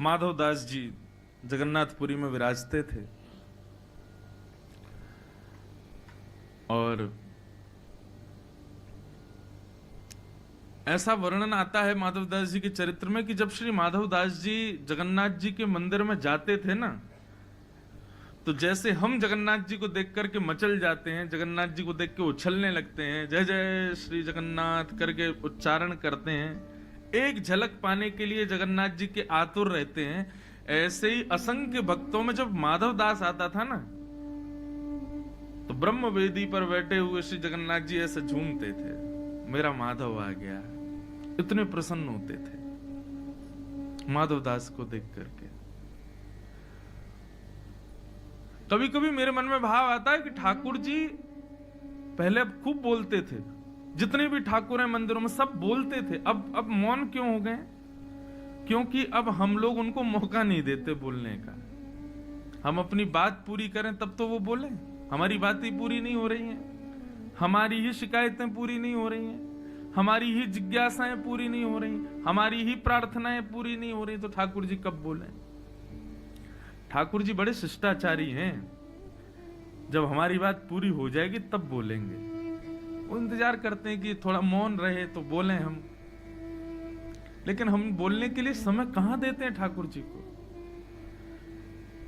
माधवदास जी जगन्नाथपुरी में विराजते थे और ऐसा वर्णन आता है माधवदास जी के चरित्र में कि जब श्री माधवदास जी जगन्नाथ जी के मंदिर में जाते थे ना, तो जैसे हम जगन्नाथ जी को देख करके मचल जाते हैं, जगन्नाथ जी को देख के उछलने लगते हैं, जय जय श्री जगन्नाथ करके उच्चारण करते हैं, एक झलक पाने के लिए जगन्नाथ जी के आतुर रहते हैं। ऐसे ही असंख्य भक्तों में जब माधवदास आता था ना, तो ब्रह्म वेदी पर बैठे हुए श्री जगन्नाथ जी ऐसे झूमते थे, मेरा माधव आ गया। इतने प्रसन्न होते थे माधवदास को देख करके। कभी कभी मेरे मन में भाव आता है कि ठाकुर जी पहले खूब बोलते थे, जितने भी ठाकुर हैं मंदिरों में सब बोलते थे, अब मौन क्यों हो गए? क्योंकि अब हम लोग उनको मौका नहीं देते बोलने का। हम अपनी बात पूरी करें तब तो वो बोले। हमारी बातें पूरी नहीं हो रही हैं, हमारी ही शिकायतें पूरी नहीं हो रही हैं, हमारी ही जिज्ञासाएं पूरी नहीं हो रही, हमारी ही प्रार्थनाएं पूरी नहीं हो रही, तो ठाकुर जी कब बोले? ठाकुर जी बड़े शिष्टाचारी हैं, जब हमारी बात पूरी हो जाएगी तब बोलेंगे। वो इंतजार करते हैं कि थोड़ा मौन रहे तो बोले हम, लेकिन हम बोलने के लिए समय कहां देते हैं ठाकुर जी को?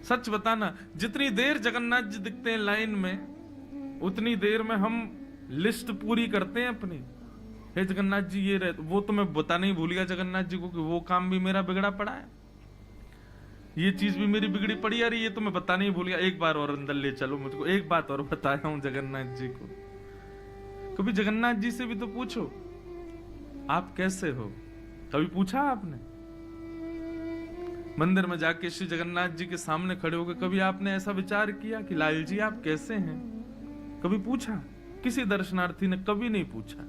सच बताना, जितनी देर जगन्नाथ जी दिखते हैं लाइन में, उतनी देर में हम लिस्ट पूरी करते हैं अपनी। हे जगन्नाथ जी ये रहे, वो तो मैं बताना ही भूल गया जगन्नाथ जी को कि वो काम भी मेरा बिगड़ा पड़ा है, ये चीज भी मेरी बिगड़ी पड़ी है, ये तो मैं बताना ही भूल गया। एक बार और अंदर ले चलो मुझको, एक बात और बताया हूं जगन्नाथ जी को। कभी जगन्नाथ जी से भी तो पूछो आप कैसे हो? कभी पूछा आपने? मंदिर में जाके श्री जगन्नाथ जी के सामने खड़े होकर कभी आपने ऐसा विचार किया कि लाल जी आप कैसे हैं? कभी पूछा? किसी दर्शनार्थी ने कभी नहीं पूछा।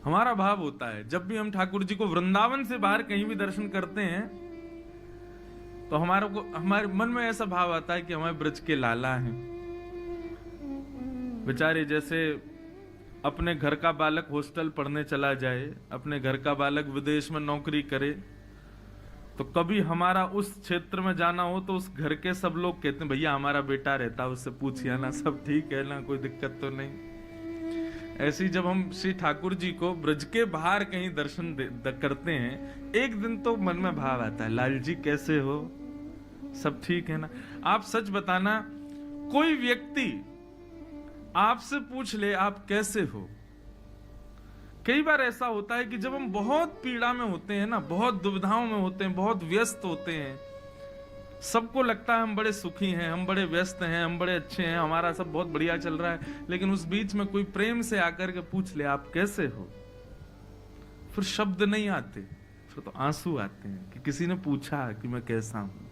हमारा भाव होता है जब भी हम ठाकुर जी को वृंदावन से बाहर कहीं भी दर्शन करते हैं, तो हमारे मन में ऐसा भाव आता है कि हमारे ब्रज के लाला हैं। बेचारे जैसे अपने घर का बालक हॉस्टल पढ़ने चला जाए, अपने घर का बालक विदेश में नौकरी करे, तो कभी हमारा उस क्षेत्र में जाना हो तो उस घर के सब लोग कहते हैं भैया हमारा बेटा रहता, उससे पूछिए ना, सब ठीक है ना, कोई दिक्कत तो नहीं। ऐसी जब हम श्री ठाकुर जी को ब्रज के बाहर कहीं दर्शन करते हैं, एक दिन तो मन में भाव आता है लाल जी कैसे हो, सब ठीक है ना? आप सच बताना, कोई व्यक्ति आपसे पूछ ले आप कैसे हो। कई बार ऐसा होता है कि जब हम बहुत पीड़ा में होते हैं ना, बहुत दुविधाओं में होते हैं, बहुत व्यस्त होते हैं, सबको लगता है हम बड़े सुखी हैं, हम बड़े व्यस्त हैं, हम बड़े अच्छे हैं, हमारा सब बहुत बढ़िया चल रहा है, लेकिन उस बीच में कोई प्रेम से आकर के पूछ ले आप कैसे हो, फिर शब्द नहीं आते, फिर तो आंसू आते हैं कि किसी ने पूछा कि मैं कैसा हूं।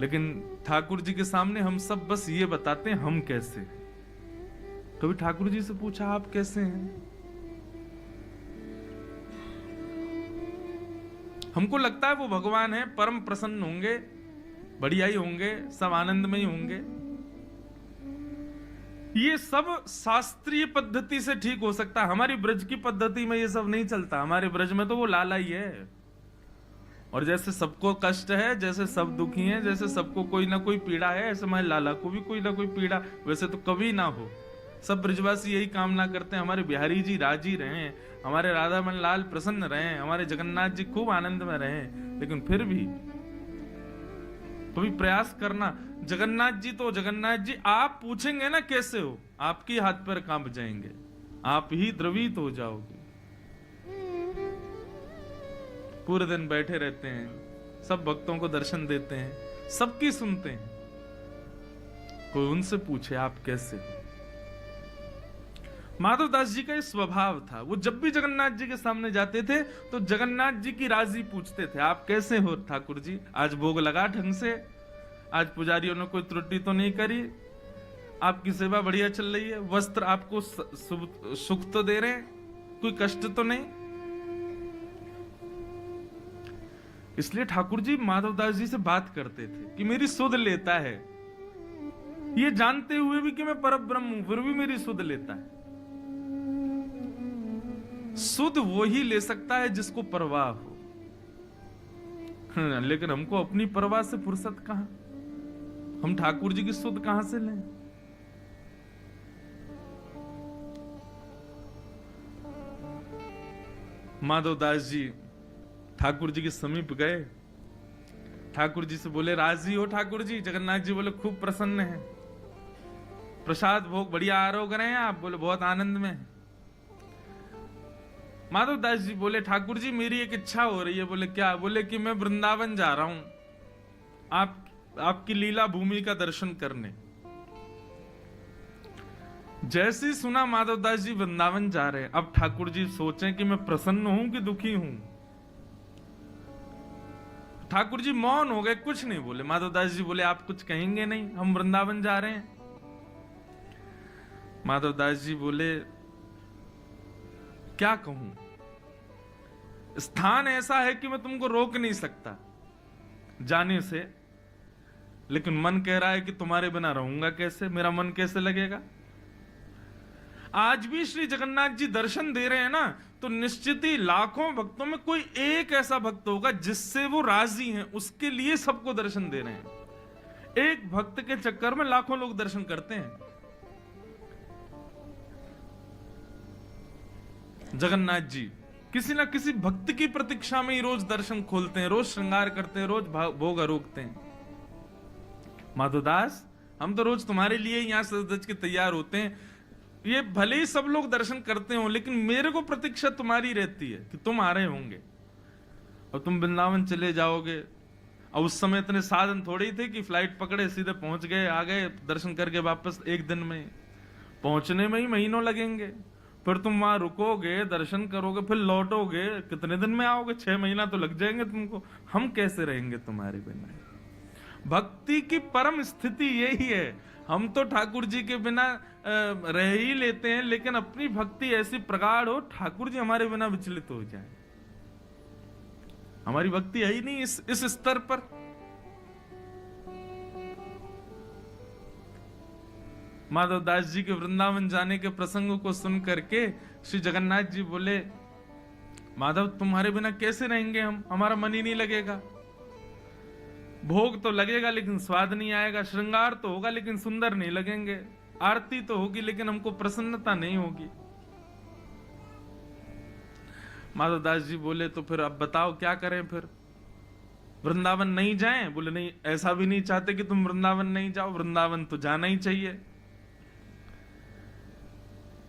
लेकिन ठाकुर जी के सामने हम सब बस ये बताते हैं हम कैसे। कभी ठाकुर जी से पूछा आप कैसे हैं? हमको लगता है वो भगवान है, परम प्रसन्न होंगे, बढ़िया ही होंगे, सब आनंद में ही होंगे। ये सब शास्त्रीय पद्धति से ठीक हो सकता है, हमारी ब्रज की पद्धति में ये सब नहीं चलता। हमारे ब्रज में तो वो लाला ही है, और जैसे सबको कष्ट है, जैसे सब दुखी हैं, जैसे सबको कोई ना कोई पीड़ा है, ऐसे हमारे लाला को भी कोई ना कोई पीड़ा वैसे तो कभी ना हो। सब ब्रजवासी यही कामना करते हैं हमारे बिहारी जी राजी रहें, हमारे राधा मन लाल प्रसन्न रहें, हमारे जगन्नाथ जी खूब आनंद में रहें। लेकिन फिर भी कभी प्रयास करना, जगन्नाथ जी तो जगन्नाथ जी, आप पूछेंगे ना कैसे हो, आपके हाथ पैर कांप जाएंगे, आप ही द्रवित हो जाओगे। पूरे दिन बैठे रहते हैं, सब भक्तों को दर्शन देते हैं, सबकी सुनते हैं, कोई उनसे पूछे आप कैसे हो? माधवदास जी का ये स्वभाव था, वो जब भी जगन्नाथ जी के सामने जाते थे तो जगन्नाथ जी की राजी पूछते थे आप कैसे हो ठाकुर जी, आज भोग लगा ढंग से, आज पुजारियों ने कोई त्रुटि तो नहीं करी, आपकी सेवा बढ़िया चल रही है, वस्त्र आपको सुख तो दे रहे हैं, कोई कष्ट तो नहीं। इसलिए ठाकुर जी माधवदास जी से बात करते थे कि मेरी सुध लेता है, ये जानते हुए भी कि मैं परब्रह्म हूं, फिर भी मेरी सुध लेता है। सुध वो ही ले सकता है जिसको परवाह हो। लेकिन हमको अपनी परवाह से फुर्सत कहां, हम ठाकुर जी की सुध कहां से लें। माधवदास जी ठाकुर जी के समीप गए, ठाकुर जी से बोले राजी हो ठाकुर जी? जगन्नाथ जी बोले खूब प्रसन्न है। प्रसाद भोग बढ़िया आरोग्य रहे हैं आप? बोले बहुत आनंद में। माधवदास जी बोले ठाकुर जी मेरी एक इच्छा हो रही है। बोले क्या? बोले कि मैं वृंदावन जा रहा हूं आपकी लीला भूमि का दर्शन करने। जैसे ही सुना माधवदास जी वृंदावन जा रहे हैं, अब ठाकुर जी सोचें कि मैं प्रसन्न हूं कि दुखी हूं। ठाकुर जी मौन हो गए, कुछ नहीं बोले। माधवदास जी बोले आप कुछ कहेंगे नहीं, हम वृंदावन जा रहे हैं। माधवदास जी बोले क्या कहूं, स्थान ऐसा है कि मैं तुमको रोक नहीं सकता जाने से, लेकिन मन कह रहा है कि तुम्हारे बिना रहूंगा कैसे, मेरा मन कैसे लगेगा। आज भी श्री जगन्नाथ जी दर्शन दे रहे हैं ना, तो निश्चित ही लाखों भक्तों में कोई एक ऐसा भक्त होगा जिससे वो राजी हैं, उसके लिए सबको दर्शन दे रहे हैं। एक भक्त के चक्कर में लाखों लोग दर्शन करते हैं। जगन्नाथ जी किसी ना किसी भक्त की प्रतीक्षा में ही रोज दर्शन खोलते हैं, रोज श्रृंगार करते हैं, रोज भोग आरोगते हैं। माधवदास हम तो रोज तुम्हारे लिए यहां सज के तैयार होते हैं, ये भले ही सब लोग दर्शन करते हो, लेकिन मेरे को प्रतीक्षा तुम्हारी रहती है कि तुम आ रहे होंगे और तुम वृंदावन चले जाओगे। और उस समय इतने साधन थोड़े ही थे कि फ्लाइट पकड़े सीधे पहुंच गए, आ गए, दर्शन करके वापस एक दिन में। पहुंचने में ही महीनों लगेंगे, फिर तुम वहां रुकोगे, दर्शन करोगे, फिर लौटोगे, कितने दिन में आओगे? 6 महीना तो लग जाएंगे तुमको। हम कैसे रहेंगे तुम्हारे बिना? भक्ति की परम स्थिति यही है। हम तो ठाकुर जी के बिना रह ही लेते हैं, लेकिन अपनी भक्ति ऐसी प्रगाढ़ हो ठाकुर जी हमारे बिना विचलित हो जाए। हमारी भक्ति है ही नहीं इस स्तर पर। माधवदास जी के वृंदावन जाने के प्रसंग को सुन करके श्री जगन्नाथ जी बोले माधव तुम्हारे बिना कैसे रहेंगे हम, हमारा मन ही नहीं लगेगा। भोग तो लगेगा लेकिन स्वाद नहीं आएगा, श्रृंगार तो होगा लेकिन सुंदर नहीं लगेंगे, आरती तो होगी लेकिन हमको प्रसन्नता नहीं होगी। माधवदास जी बोले तो फिर अब बताओ क्या करें, फिर वृंदावन नहीं जाएं? बोले नहीं, ऐसा भी नहीं चाहते कि तुम वृंदावन नहीं जाओ, वृंदावन तो जाना ही चाहिए।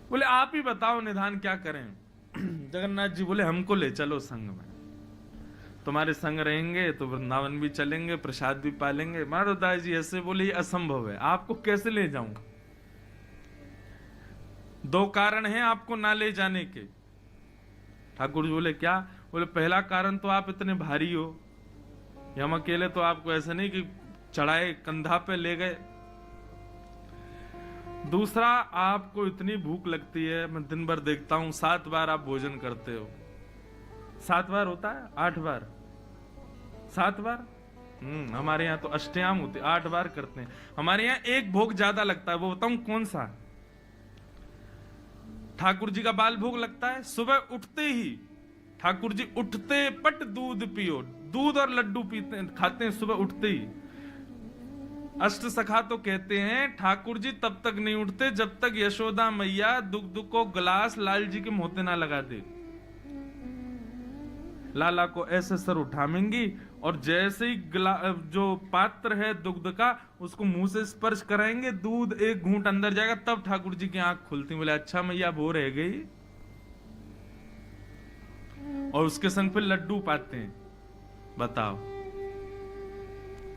बोले आप ही बताओ निधान क्या करें। जगन्नाथ जी बोले हमको ले चलो संग में, तुम्हारे संग रहेंगे तो वृंदावन भी चलेंगे, प्रसाद भी पालेंगे। माधवदास जी ऐसे बोले ये असंभव है, आपको कैसे ले जाऊं? 2 कारण हैं आपको ना ले जाने के। ठाकुर जी बोले क्या? बोले पहला कारण तो आप इतने भारी हो, हम अकेले तो आपको ऐसे नहीं कि चढ़ाए कंधा पे ले गए। दूसरा आपको इतनी भूख लगती है, मैं दिन भर देखता हूं 7 बार आप भोजन करते हो। 7 बार होता है? 8 बार? 7 बार? हमारे यहाँ तो अष्टयाम होते, 8 बार करते हैं। हमारे यहाँ एक भोग ज्यादा लगता है, वो बताऊं कौन सा? ठाकुर जी का बाल भोग लगता है। सुबह उठते ही ठाकुर जी उठते पट दूध पियो, दूध और लड्डू पीते खाते हैं सुबह उठते ही। अष्ट सखा तो कहते हैं ठाकुर जी तब तक नहीं उठते जब तक यशोदा मैया दुग्ध को गिलास लाल जी के मुंह ना लगा दे। लाला को ऐसे सर उठाएंगी और जैसे ही जो पात्र है दुग्ध का उसको मुंह से स्पर्श कराएंगे, दूध एक घूंट अंदर जाएगा, तब ठाकुर जी की आंख खुलती। बोले अच्छा मैया वो रह गई। और उसके संग फिर लड्डू पाते हैं। बताओ,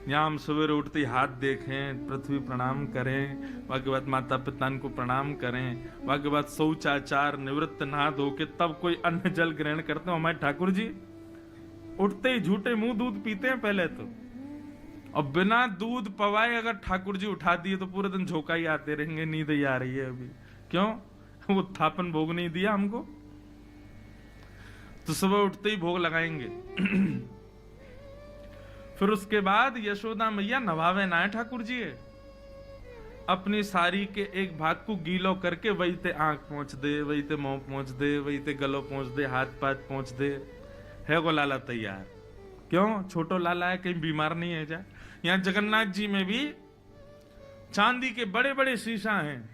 यहां हम सवेरे उठते ही हाथ देखें, पृथ्वी प्रणाम करें, बाकी बात माता पिता को प्रणाम करें, बाकी बात शौचाचार निवृत्त नहा धो के तब कोई अन्न जल ग्रहण करते हो। हमारे ठाकुर जी उठते ही झूठे मुंह दूध पीते हैं पहले तो, और बिना दूध पवाए अगर ठाकुर जी उठा दिए तो पूरे दिन झोंका ही आते रहेंगे, नींद ही आ रही है अभी। क्यों? वो थापन भोग नहीं दिया हमको, तो सुबह उठते ही भोग लगाएंगे। फिर उसके बाद यशोदा मैया नवावे ना ठाकुर जी है, अपनी साड़ी के एक भाग को गीलो करके वही ते आंख पहुंच दे, वही ते मुंह पहुंच दे, वही ते गलो पहुंच दे, हाथ पाथ पहुंच दे, है वो लाला तैयार। क्यों? छोटो लाला है, कहीं बीमार नहीं है जाए। यहाँ जगन्नाथ जी में भी चांदी के बड़े बड़े शीशा हैं,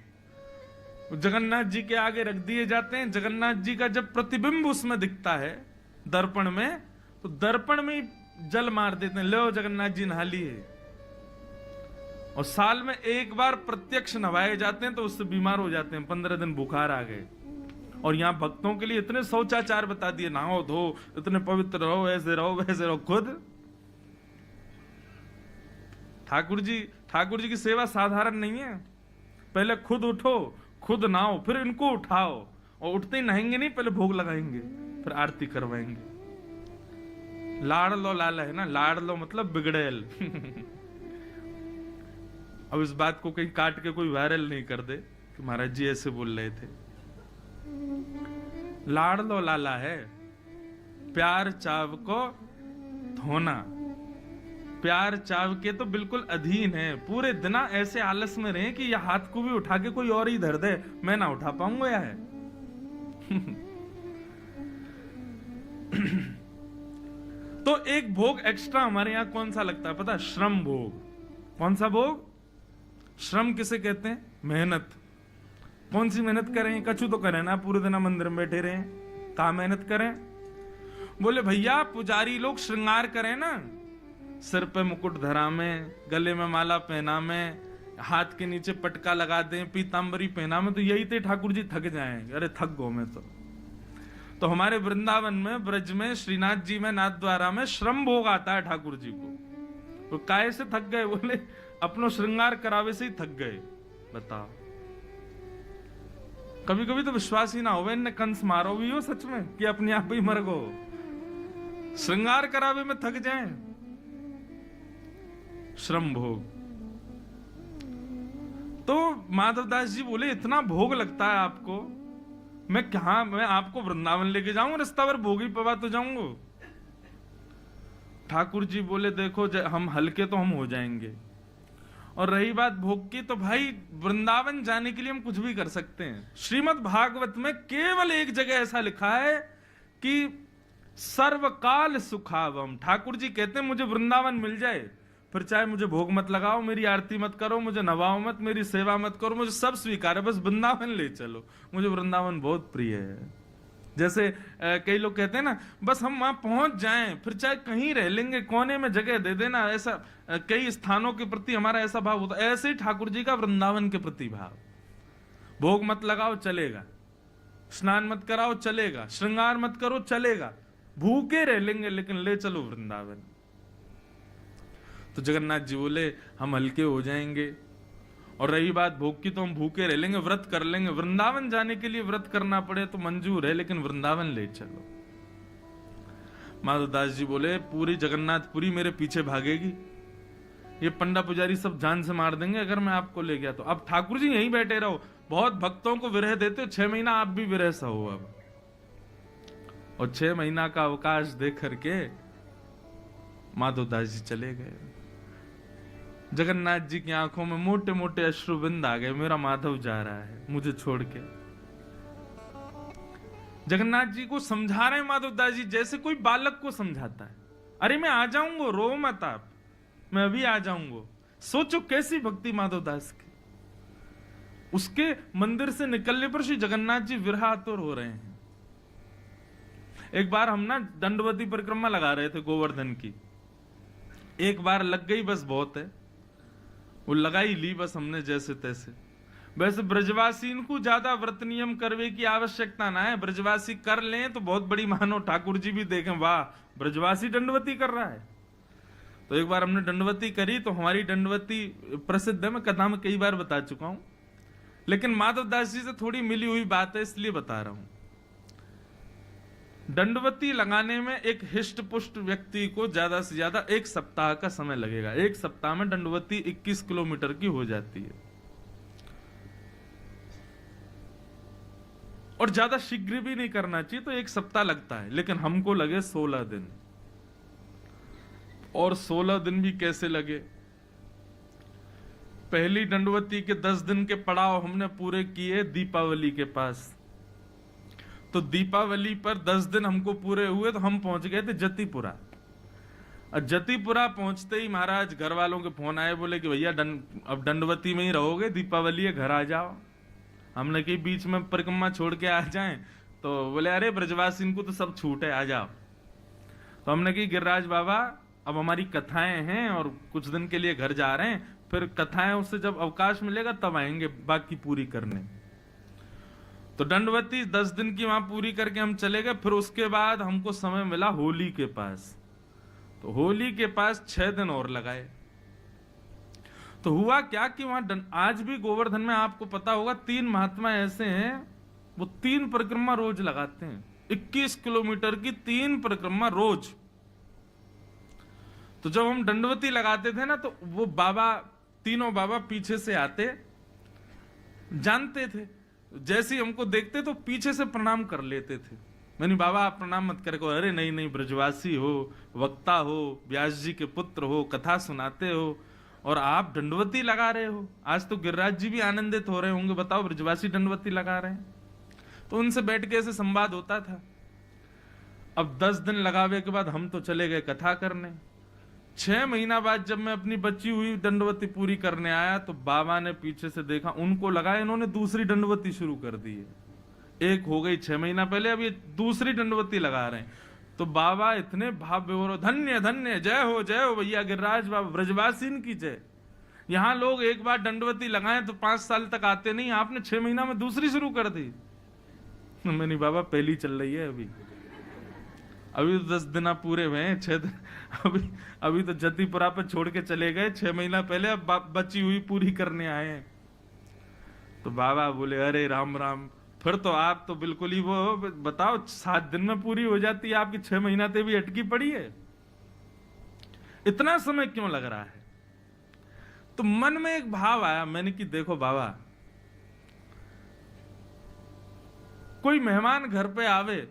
जगन्नाथ जी के आगे रख दिए जाते हैं। जगन्नाथ जी का जब प्रतिबिंब उसमें दिखता है दर्पण में, तो दर्पण में ही जल मार देते हैं, लो जगन्नाथ जी नहा लिए। और साल में एक बार प्रत्यक्ष नवाए जाते हैं, तो उससे बीमार हो जाते हैं, 15 दिन बुखार आ गए। और यहाँ भक्तों के लिए इतने शौचाचार बता दिए, नहाओ धो, इतने पवित्र रहो, ऐसे रहो वैसे रहो। खुद ठाकुर जी की सेवा साधारण नहीं है। पहले खुद उठो, खुद नहाओ, फिर इनको उठाओ, और उठते ही नहाएंगे नहीं, पहले भोग लगाएंगे, फिर आरती करवाएंगे। लाड़ लो लाला है ना, लाड़ लो मतलब बिगड़ेल। अब इस बात को कहीं काट के कोई वायरल नहीं कर दे कि महाराज जी ऐसे बोल रहे थे। लाड़ लो लाला है, प्यार चाव को धोना। प्यार चाव के तो बिल्कुल अधीन है। पूरे दिन ऐसे आलस में रहे कि यह हाथ को भी उठा के कोई और ही धर दे, मैं ना उठा पाऊंगा या है। तो एक भोग एक्स्ट्रा हमारे यहां कौन सा लगता है पता? श्रम भोग। कौन सा भोग? श्रम किसे कहते हैं? मेहनत। कौन सी मेहनत करें? कछु तो करें ना, पूरे दिन मंदिर में बैठे रहे, कहा मेहनत करें? बोले भैया पुजारी लोग श्रृंगार करें ना, सिर पे मुकुट धरा में, गले में माला पहना में, हाथ के नीचे पटका लगा दें, पीतांबरी पहना में, तो यही थे ठाकुर जी थक जाएंगे। अरे थक गो मैं तो हमारे वृंदावन में, ब्रज में, श्रीनाथ जी में, नाथ द्वारा में श्रम भोग आता है ठाकुर जी को। तो काहे से थक गए? बोले अपनो श्रृंगार करावे से ही थक गए। बताओ, कभी कभी तो विश्वास ही ना हो, इनने कंस मारो भी हो सच में कि अपने आप ही मर गो, श्रृंगार करावे में थक जाए। श्रम भोग। तो माधवदास जी बोले इतना भोग लगता है आपको, मैं आपको वृंदावन लेके जाऊं, रास्ता भर भोग ही पवा तो जाऊंगा। ठाकुर जी बोले देखो हम हल्के तो हम हो जाएंगे, और रही बात भोग की, तो भाई वृंदावन जाने के लिए हम कुछ भी कर सकते हैं। श्रीमद् भागवत में केवल एक जगह ऐसा लिखा है कि सर्वकाल सुखावम। ठाकुर जी कहते हैं मुझे वृंदावन मिल जाए, फिर चाहे मुझे भोग मत लगाओ, मेरी आरती मत करो, मुझे नवाओ मत, मेरी सेवा मत करो, मुझे सब स्वीकार है, बस वृंदावन ले चलो। मुझे वृंदावन बहुत प्रिय है। जैसे कई लोग कहते हैं ना, बस हम वहां पहुंच जाएं, फिर चाहे कहीं रह लेंगे, कोने में जगह दे देना। ऐसा कई स्थानों के प्रति हमारा ऐसा भाव होता है। ऐसे ही ठाकुर जी का वृंदावन के प्रति भाव। भोग मत लगाओ चलेगा, स्नान मत कराओ चलेगा, श्रृंगार मत करो चलेगा, भूखे रह लेंगे लेकिन ले चलो वृंदावन। तो जगन्नाथ जी बोले हम हल्के हो जाएंगे, और रही बात भोग की तो हम भूखे रह लेंगे, व्रत कर लेंगे। वृंदावन जाने के लिए व्रत करना पड़े तो मंजूर है, लेकिन वृंदावन ले चलो। माधवदास जी बोले पूरी जगन्नाथपुरी मेरे पीछे भागेगी, ये पंडा पुजारी सब जान से मार देंगे अगर मैं आपको ले गया तो। अब ठाकुर जी यहीं बैठे रहो, बहुत भक्तों को विरह देते हो, 6 महीना आप भी विरह सहो अब। और 6 महीना का अवकाश दे करके माधवदास जी चले गए। जगन्नाथ जी की आंखों में मोटे मोटे अश्रुबिंद आ गए, मेरा माधव जा रहा है मुझे छोड़ के। जगन्नाथ जी को समझा रहे हैं माधवदास जी, जैसे कोई बालक को समझाता है। अरे मैं आ जाऊंगा, रो मत आप, मैं अभी आ जाऊंगा। सोचो कैसी भक्ति माधवदास की। उसके मंदिर से निकलने पर श्री जगन्नाथ जी विरहातुर हो रहे हैं। एक बार हम ना दंडवती परिक्रमा लगा रहे थे गोवर्धन की, एक बार लग गई बस बहुत है, वो लगाई ली बस हमने जैसे तैसे। वैसे ब्रजवासी इनको ज्यादा व्रत नियम करवे की आवश्यकता ना है, ब्रजवासी कर लें तो बहुत बड़ी मानो। ठाकुर जी भी देखें वाह ब्रजवासी दंडवती कर रहा है। तो एक बार हमने दंडवती करी, तो हमारी दंडवती प्रसिद्ध है, मैं कथा में कई बार बता चुका हूं, लेकिन माधवदास जी से थोड़ी मिली हुई बात है इसलिए बता रहा हूं। दंडवती लगाने में एक हिष्ट पुष्ट व्यक्ति को ज्यादा से ज्यादा 1 सप्ताह का समय लगेगा। 1 सप्ताह में दंडवती 21 किलोमीटर की हो जाती है, और ज्यादा शीघ्र भी नहीं करना चाहिए, तो 1 सप्ताह लगता है। लेकिन हमको लगे 16 दिन, और 16 दिन भी कैसे लगे। पहली दंडवती के 10 दिन के पड़ाव हमने पूरे किए दीपावली के पास। तो दीपावली पर 10 दिन हमको पूरे हुए तो हम पहुंच गए थे जतीपुरा। और जतीपुरा पहुंचते ही महाराज घर वालों के फोन आए, बोले कि भैया अब दंडवती में ही रहोगे, दीपावली है, घर आ जाओ। हमने कहीं बीच में परिक्रमा छोड़ के आ जाएं, तो बोले अरे ब्रजवासी को तो सब छूट है, आ जाओ। तो हमने कही गिरिराज बाबा अब हमारी कथाएं हैं और कुछ दिन के लिए घर जा रहे हैं, फिर कथाएं उससे जब अवकाश मिलेगा तब आएंगे बाकी पूरी करने। तो दंडवती 10 दिन की वहां पूरी करके हम चले गए। फिर उसके बाद हमको समय मिला होली के पास। तो होली के पास 6 दिन और लगाए। तो हुआ क्या कि वहां आज भी गोवर्धन में आपको पता होगा 3 महात्मा ऐसे हैं, वो 3 परिक्रमा रोज लगाते हैं, 21 किलोमीटर की 3 परिक्रमा रोज। तो जब हम दंडवती लगाते थे ना, तो वो बाबा, तीनों बाबा पीछे से आते, जानते थे, जैसे ही हमको देखते तो पीछे से प्रणाम कर लेते थे। मैंने बाबा आप प्रणाम मत करे, अरे नहीं नहीं, ब्रजवासी हो, वक्ता हो, व्यास जी के पुत्र हो, कथा सुनाते हो और आप दंडवती लगा रहे हो। आज तो गिरिराज जी भी आनंदित हो रहे होंगे, बताओ ब्रजवासी दंडवती लगा रहे हैं। तो उनसे बैठ के ऐसे संवाद होता था। अब 10 दिन लगावे के बाद हम तो चले गए कथा करने। 6 महीना बाद जब मैं अपनी बची हुई दंडवती पूरी करने आया तो बाबा ने पीछे से देखा, उनको लगा इन्होंने दूसरी दंडवती शुरू कर दी है। एक हो गई 6 महीना पहले, अब ये दूसरी दंडवती लगा रहे हैं। तो बाबा इतने भाव विभोर, धन्य धन्य, जय हो भैया गिरिराज बाबा, ब्रजवासीन की जय। यहाँ लोग एक बार दंडवती लगाएं तो 5 साल तक आते नहीं, आपने 6 महीना में दूसरी शुरू कर दी। मैंने बाबा पहली चल रही है अभी तो 10 दिन पूरे हुए हैं, 6 दिन अभी तो जतीपुरा पे छोड़ के चले गए 6 महीना पहले, अब बची हुई पूरी करने आए हैं। तो बाबा बोले अरे राम राम, फिर तो आप तो बिल्कुल ही वो, बताओ 7 दिन में पूरी हो जाती है आपकी, 6 महीना ते भी अटकी पड़ी है, इतना समय क्यों लग रहा है। तो मन में एक भाव आया, मैंने कि देखो बाबा, कोई मेहमान घर पे आवे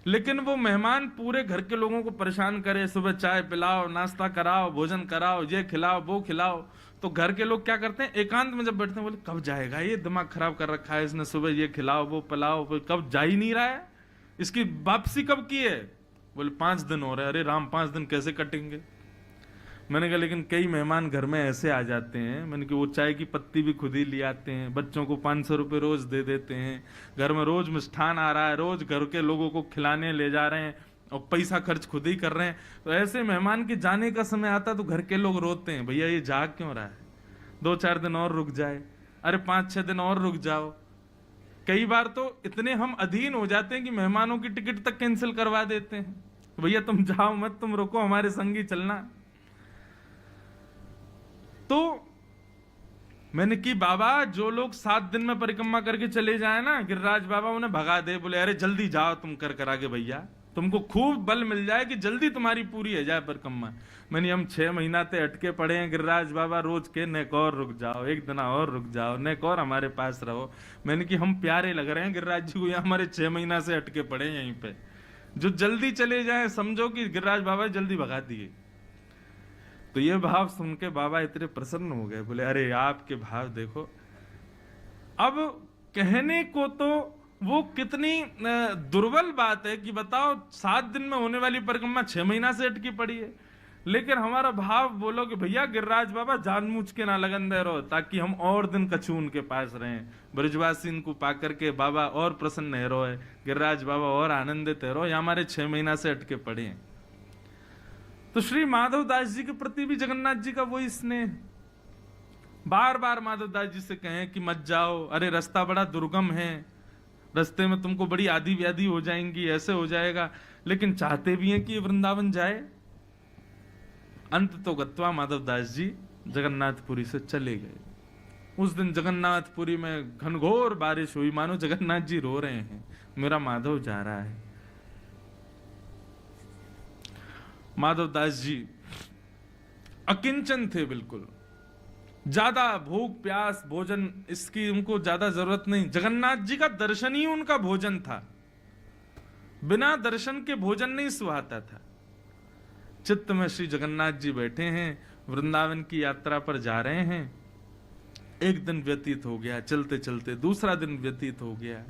लेकिन वो मेहमान पूरे घर के लोगों को परेशान करे, सुबह चाय पिलाओ, नाश्ता कराओ, भोजन कराओ, ये खिलाओ वो खिलाओ, तो घर के लोग क्या करते हैं, एकांत में जब बैठते हैं बोले कब जाएगा ये, दिमाग खराब कर रखा है इसने, सुबह ये खिलाओ वो पिलाओ, कब जा ही नहीं रहा है, इसकी वापसी कब की है। बोले 5 दिन हो रहे। अरे राम 5 दिन कैसे कटेंगे। मैंने कहा लेकिन कई मेहमान घर में ऐसे आ जाते हैं, मैंने कि वो चाय की पत्ती भी खुद ही ले आते हैं, बच्चों को 500 रुपये रोज दे देते हैं, घर में रोज मिष्ठान आ रहा है, रोज घर के लोगों को खिलाने ले जा रहे हैं और पैसा खर्च खुद ही कर रहे हैं। तो ऐसे मेहमान के जाने का समय आता तो घर के लोग रोते हैं, भैया ये जा क्यों रहा है, 2-4 दिन और रुक जाए, अरे 5-6 दिन और रुक जाओ। कई बार तो इतने हम अधीन हो जाते हैं कि मेहमानों की टिकट तक कैंसिल करवा देते हैं, भैया तुम जाओ मत, तुम रुको, हमारे संग ही चलना। तो मैंने कि बाबा जो लोग 7 दिन में परिक्रमा करके चले जाए ना, गिरिराज बाबा उन्हें भगा दे, बोले अरे जल्दी जाओ तुम कर आगे भैया, तुमको खूब बल मिल जाए कि जल्दी तुम्हारी पूरी है जाए परिक्रमा। मैंने हम 6 महीना ते अटके पड़े हैं गिरिराज बाबा, रोज के नेक और रुक जाओ, एक दिन और रुक जाओ, नेक और हमारे पास रहो। मैंने कि हम प्यारे लग रहे हैं गिरिराज जी को, यहाँ हमारे 6 महीना से अटके पड़े हैं यहीं पे, जो जल्दी चले जाए समझो कि गिरिराज बाबा जल्दी भगा दिए। तो ये भाव सुन के बाबा इतने प्रसन्न हो गए, बोले अरे आपके भाव देखो। अब कहने को तो वो कितनी दुर्बल बात है कि बताओ 7 दिन में होने वाली परिक्रमा 6 महीना से अटकी पड़ी है, लेकिन हमारा भाव बोलो कि भैया गिरिराज बाबा जानबूझ के ना लगन दे रहो ताकि हम और दिन कछु उनके पास रहें, ब्रजवासी इनको पा करके बाबा और प्रसन्न है रो है, गिरिराज बाबा और आनंदित है रो, या हमारे 6 महीना से अटके पड़े हैं। तो श्री माधव दास जी के प्रति भी जगन्नाथ जी का वही स्नेह, बार बार माधव दास जी से कहें कि मत जाओ, अरे रास्ता बड़ा दुर्गम है, रास्ते में तुमको बड़ी आदि व्याधि हो जाएंगी, ऐसे हो जाएगा, लेकिन चाहते भी हैं कि ये वृंदावन जाए। अंत तो गत्वा माधव दास जी जगन्नाथपुरी से चले गए। उस दिन जगन्नाथपुरी में घनघोर बारिश हुई, मानो जगन्नाथ जी रो रहे हैं, मेरा माधव जा रहा है। माधव दास जी अकिंचन थे बिल्कुल, ज्यादा भूख प्यास भोजन इसकी उनको ज्यादा जरूरत नहीं, जगन्नाथ जी का दर्शन ही उनका भोजन था, बिना दर्शन के भोजन नहीं सुहाता था। चित्त में श्री जगन्नाथ जी बैठे हैं, वृंदावन की यात्रा पर जा रहे हैं। एक दिन व्यतीत हो गया, चलते चलते दूसरा दिन व्यतीत हो गया।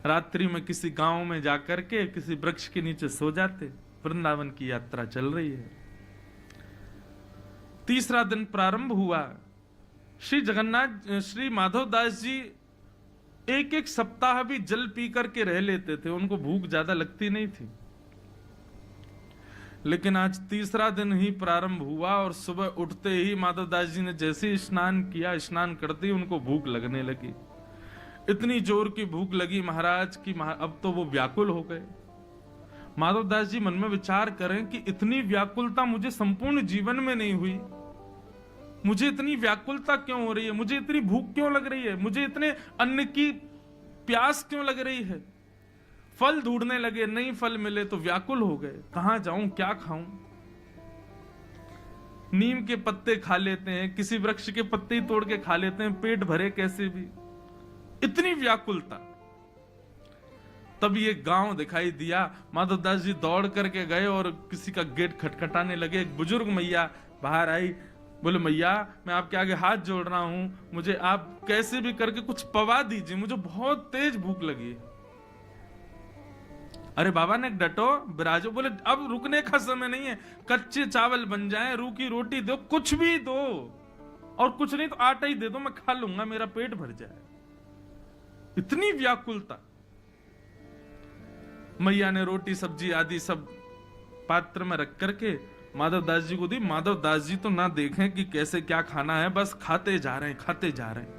रात्रि में किसी गांव में जाकर के किसी वृक्ष के नीचे सो जाते। वृंदावन की यात्रा चल रही है। तीसरा दिन प्रारंभ हुआ। श्री माधव दास जी एक एक सप्ताह भी जल पी करके रह लेते थे, उनको भूख ज्यादा लगती नहीं थी। लेकिन आज तीसरा दिन ही प्रारंभ हुआ और सुबह उठते ही माधवदास जी ने जैसे ही स्नान किया, स्नान करते ही उनको भूख लगने लगी। इतनी जोर की भूख लगी महाराज की अब तो वो व्याकुल हो गए। माधवदास जी मन में विचार करें कि इतनी व्याकुलता मुझे संपूर्ण जीवन में नहीं हुई, मुझे इतनी व्याकुलता क्यों हो रही है, मुझे इतनी भूख क्यों लग रही है, मुझे इतने अन्न की प्यास क्यों लग रही है। फल ढूंढने लगे, नहीं फल मिले तो व्याकुल हो गए, कहां जाऊं, क्या खाऊं। नीम के पत्ते खा लेते हैं, किसी वृक्ष के पत्ते ही तोड़ के खा लेते हैं, पेट भरे कैसे भी, इतनी व्याकुलता। तब ये गांव दिखाई दिया। माधवदास जी दौड़ करके गए और किसी का गेट खटखटाने लगे। एक बुजुर्ग मैया बाहर आई, बोले मैया मैं आपके आगे हाथ जोड़ रहा हूं, मुझे आप कैसे भी करके कुछ पवा दीजिए, मुझे बहुत तेज भूख लगी है। अरे बाबा ने डटो, बिराजो। बोले अब रुकने का समय नहीं है, कच्चे चावल बन जाएं, रूखी रोटी दो, कुछ भी दो, और कुछ नहीं तो आटा ही दे दो, मैं खा लूंगा, मेरा पेट भर जाए। इतनी व्याकुलता। मैया ने रोटी सब्जी आदि सब पात्र में रख करके माधवदास जी को दी। माधवदास जी तो ना देखें कि कैसे क्या खाना है, बस खाते जा रहे हैं, खाते जा रहे हैं।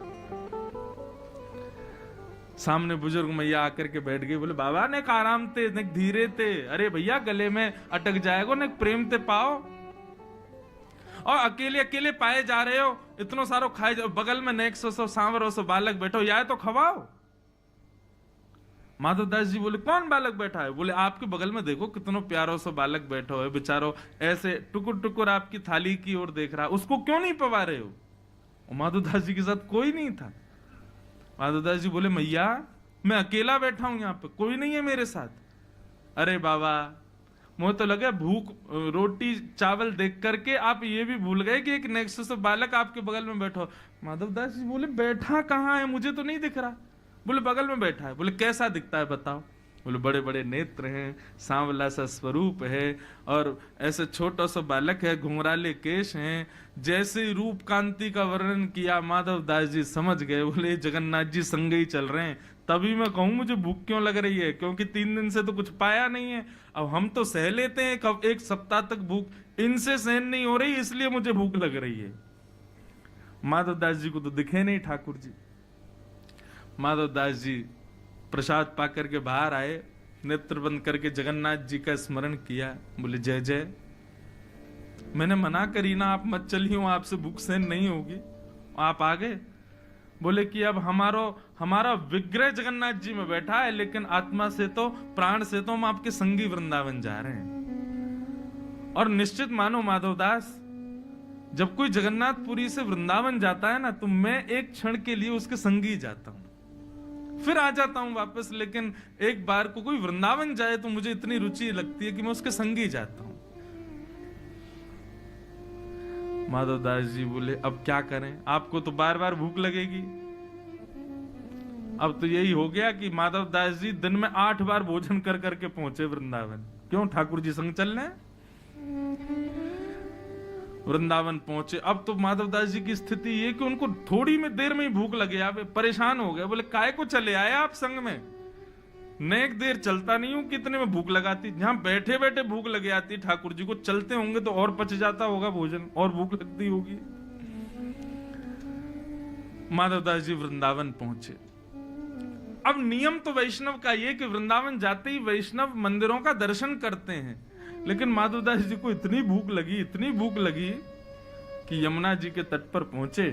सामने बुजुर्ग मैया आकर के बैठ गई। बोले बाबा ने आराम थे, ने धीरे थे। अरे भैया गले में अटक जाएगा, ने प्रेम ते पाओ, और अकेले अकेले पाए जा रहे हो, इतनो सारो खाए जाओ, बगल में नेक सो सांवरो सो बालक बैठो, या तो खवाओ। माधवदास जी बोले कौन बालक बैठा है? बोले आपके बगल में देखो कितनो प्यारो सो बालक बैठो है, बेचारो ऐसे टुकुर टुकुर आपकी थाली की ओर देख रहा, उसको क्यों नहीं पवा रहे हो? माधवदास जी के साथ कोई नहीं था। माधवदास जी बोले मैया मैं अकेला बैठा हूं यहाँ पे, कोई नहीं है मेरे साथ। अरे बाबा मुझे तो लगा भूख रोटी चावल देख करके आप ये भी भूल गए कि एक नेक्स्ट से बालक आपके बगल में बैठो। माधवदास जी बोले बैठा कहाँ है, मुझे तो नहीं दिख रहा। बोले बगल में बैठा है। बोले कैसा दिखता है बताओ? बोले बड़े बड़े नेत्र हैं, सांवला सा स्वरूप है, और ऐसे छोटा सा बालक है, घुंघराले केश हैं। जैसे ही रूप कांति का वर्णन किया माधवदास जी समझ गए। बोले जगन्नाथ जी संग ही चल रहे हैं। तभी मैं कहूं मुझे भूख क्यों लग रही है, क्योंकि 3 दिन से तो कुछ पाया नहीं है। अब हम तो सह लेते हैं, कब 1 सप्ताह तक भूख, इनसे सहन नहीं हो रही, इसलिए मुझे भूख लग रही है। माधवदास जी को तो दिखे नहीं ठाकुर जी। माधवदास जी प्रसाद पाकर के बाहर आए, नेत्र बंद करके जगन्नाथ जी का स्मरण किया। बोले जय जय, मैंने मना करी ना, आप मत चलिए, आपसे भूख सहन नहीं होगी, आप आ गए। बोले कि अब हमारा विग्रह जगन्नाथ जी में बैठा है, लेकिन आत्मा से तो प्राण से तो हम आपके संगी वृंदावन जा रहे हैं। और निश्चित मानो माधवदास, जब कोई जगन्नाथपुरी से वृंदावन जाता है ना, तो मैं एक क्षण के लिए उसके संगी जाता हूं, फिर आ जाता हूं वापस। लेकिन एक बार को कोई वृंदावन जाए तो मुझे इतनी रुचि लगती है कि मैं उसके संगी जाता हूं। माधवदास जी बोले अब क्या करें, आपको तो बार बार भूख लगेगी। अब तो यही हो गया कि माधवदास जी दिन में 8 बार भोजन कर करके पहुंचे वृंदावन। क्यों? ठाकुर जी संग चल रहे हैं। वृंदावन पहुंचे। अब तो माधवदास जी की स्थिति ये कि उनको थोड़ी में देर में ही भूख लगे, आप परेशान हो गए। बोले काय को चले आए आप संग में, नेक देर चलता नहीं हूं, कितने में भूख लगाती, जहां बैठे बैठे भूख लगे आती ठाकुर जी को, चलते होंगे तो और पच जाता होगा भोजन, और भूख लगती होगी। माधवदास जी वृंदावन पहुंचे। अब नियम तो वैष्णव का ये कि वृंदावन जाते ही वैष्णव मंदिरों का दर्शन करते हैं, लेकिन माधवदास जी को इतनी भूख लगी कि यमुना जी के तट पर पहुंचे।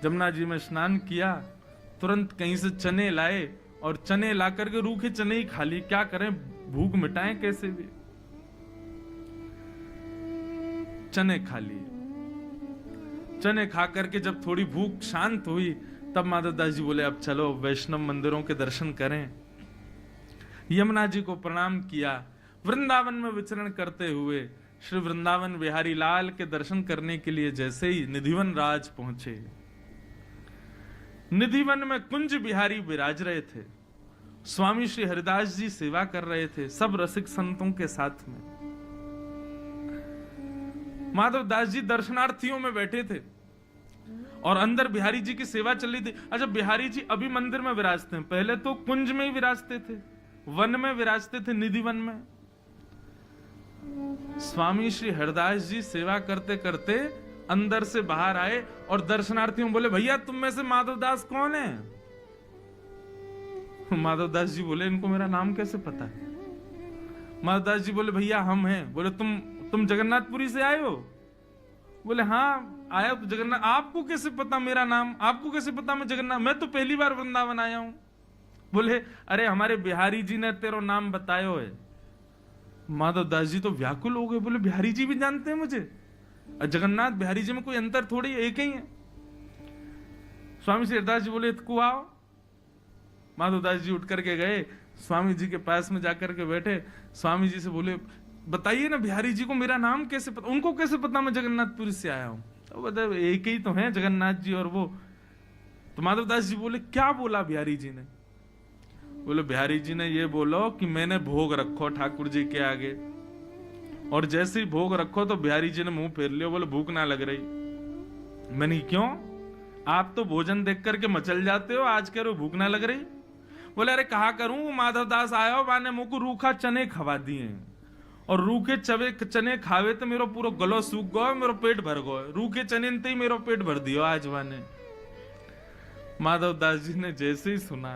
यमुना जी में स्नान किया, तुरंत कहीं से चने लाए, और चने ला करके रूखे चने ही खा ली। क्या करें, भूख मिटाएं कैसे भी, चने खा लिए। चने खा करके जब थोड़ी भूख शांत हुई, तब माधवदास जी बोले अब चलो वैष्णव मंदिरों के दर्शन करें। यमुना जी को प्रणाम किया। वृंदावन में विचरण करते हुए श्री वृंदावन बिहारी लाल के दर्शन करने के लिए जैसे ही निधिवन राज पहुंचे, निधिवन में कुंज बिहारी विराज रहे थे, स्वामी श्री हरिदास जी सेवा कर रहे थे सब रसिक संतों के साथ में। माधव दास जी दर्शनार्थियों में बैठे थे और अंदर बिहारी जी की सेवा चल रही थी। अच्छा, बिहारी जी अभी मंदिर में विराजते हैं, पहले तो कुंज में ही विराजते थे, वन में विराजते थे, निधि वन में। स्वामी श्री हरिदास जी सेवा करते करते अंदर से बाहर आए और दर्शनार्थियों बोले, भैया तुम में से माधव दास कौन है? माधव दास जी बोले, इनको मेरा नाम कैसे पता है? माधव दास जी बोले, भैया हम हैं। बोले, तुम जगन्नाथपुरी से आए हो? बोले, हाँ आया तो जगन्नाथ। आपको कैसे पता मेरा नाम? आपको कैसे पता मैं जगन्नाथ? मैं तो पहली बार वृंदावन आया हूं। बोले, अरे हमारे बिहारी जी ने तेरा नाम बतायो है। माधव दास जी तो व्याकुल हो गए, बोले, बिहारी जी भी जानते हैं मुझे? जगन्नाथ बिहारी जी में कोई अंतर थोड़ी, एक ही है। स्वामी श्री हरिदास जी बोले, इतको आओ। माधव दास जी उठ करके गए, स्वामी जी के पास में जाकर के बैठे, स्वामी जी से बोले, बताइए ना बिहारी जी को मेरा नाम कैसे पता? उनको कैसे पता मैं जगन्नाथपुरी से आया हूं? तो बताए, एक ही तो हैं जगन्नाथ जी और वो। तो माधव दास जी बोले, क्या बोला बिहारी जी ने? बोले, बिहारी जी ने ये बोलो कि मैंने भोग रखो ठाकुर जी के आगे, और जैसे ही भोग रखो तो बिहारी जी ने मुंह फेर लिया। बोले, भूख ना लग रही। मैंने, क्यों? आप तो भोजन देख करके मचल जाते हो, आज कह रहे हो भूख ना लग रही? बोले, अरे कहा करूं, माधव दास आया हो, माने मुंह को रूखा चने खवा दिए, और रूखे चने खावे तो मेरो पूरा गलो सूख गयो, मेरो पेट भर गयो। रूखे चने ही मेरो पेट भर दियो आज वाने। माधव दास जी ने जैसे ही सुना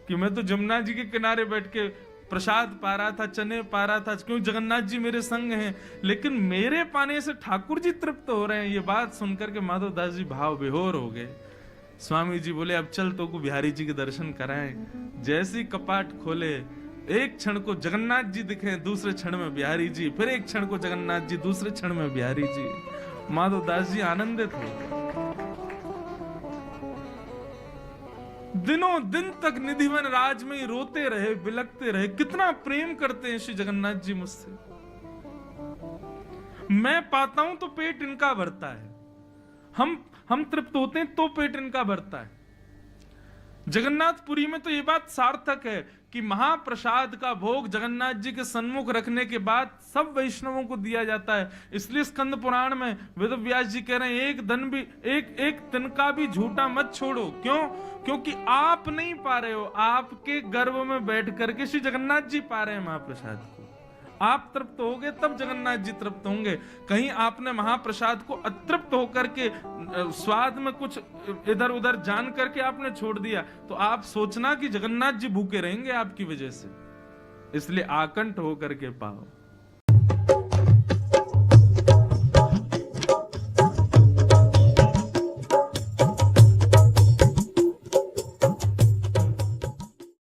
कि मैं तो जमुना जी के किनारे बैठ के प्रसाद पा रहा था, चने पा रहा था, क्यों जगन्नाथ जी मेरे संग हैं, लेकिन मेरे पाने से ठाकुर जी तृप्त हो रहे हैं, ये बात सुनकर के माधव दास जी भाव विभोर हो गए। स्वामी जी बोले, अब चल तो को बिहारी जी के दर्शन कराएं। जैसे ही कपाट खोले, एक क्षण को जगन्नाथ जी दिखे, दूसरे क्षण में बिहारी जी, फिर एक क्षण को जगन्नाथ जी, दूसरे क्षण में बिहारी जी। माधव दास जी आनंदित हो। दिनों दिन तक निधिवन राज में ही रोते रहे, बिलखते रहे, कितना प्रेम करते हैं श्री जगन्नाथ जी मुझसे। मैं पाता हूं तो पेट इनका भरता है, हम तृप्त होते हैं तो पेट इनका भरता है। जगन्नाथपुरी में तो ये बात सार्थक है कि महाप्रसाद का भोग जगन्नाथ जी के सन्मुख रखने के बाद सब वैष्णवों को दिया जाता है। इसलिए स्कंद पुराण में वेद व्यास जी कह रहे हैं, एक तिनका भी झूठा मत छोड़ो। क्यों? क्योंकि आप नहीं पा रहे हो, आपके गर्भ में बैठ करके श्री जगन्नाथ जी पा रहे हैं महाप्रसाद को। आप तृप्त होगे तब जगन्नाथ जी तृप्त होंगे। कहीं आपने महाप्रसाद को अतृप्त होकर के स्वाद में कुछ इधर उधर जान करके आपने छोड़ दिया, तो आप सोचना कि जगन्नाथ जी भूखे रहेंगे आपकी वजह से। इसलिए आकंठ होकर के पाओ।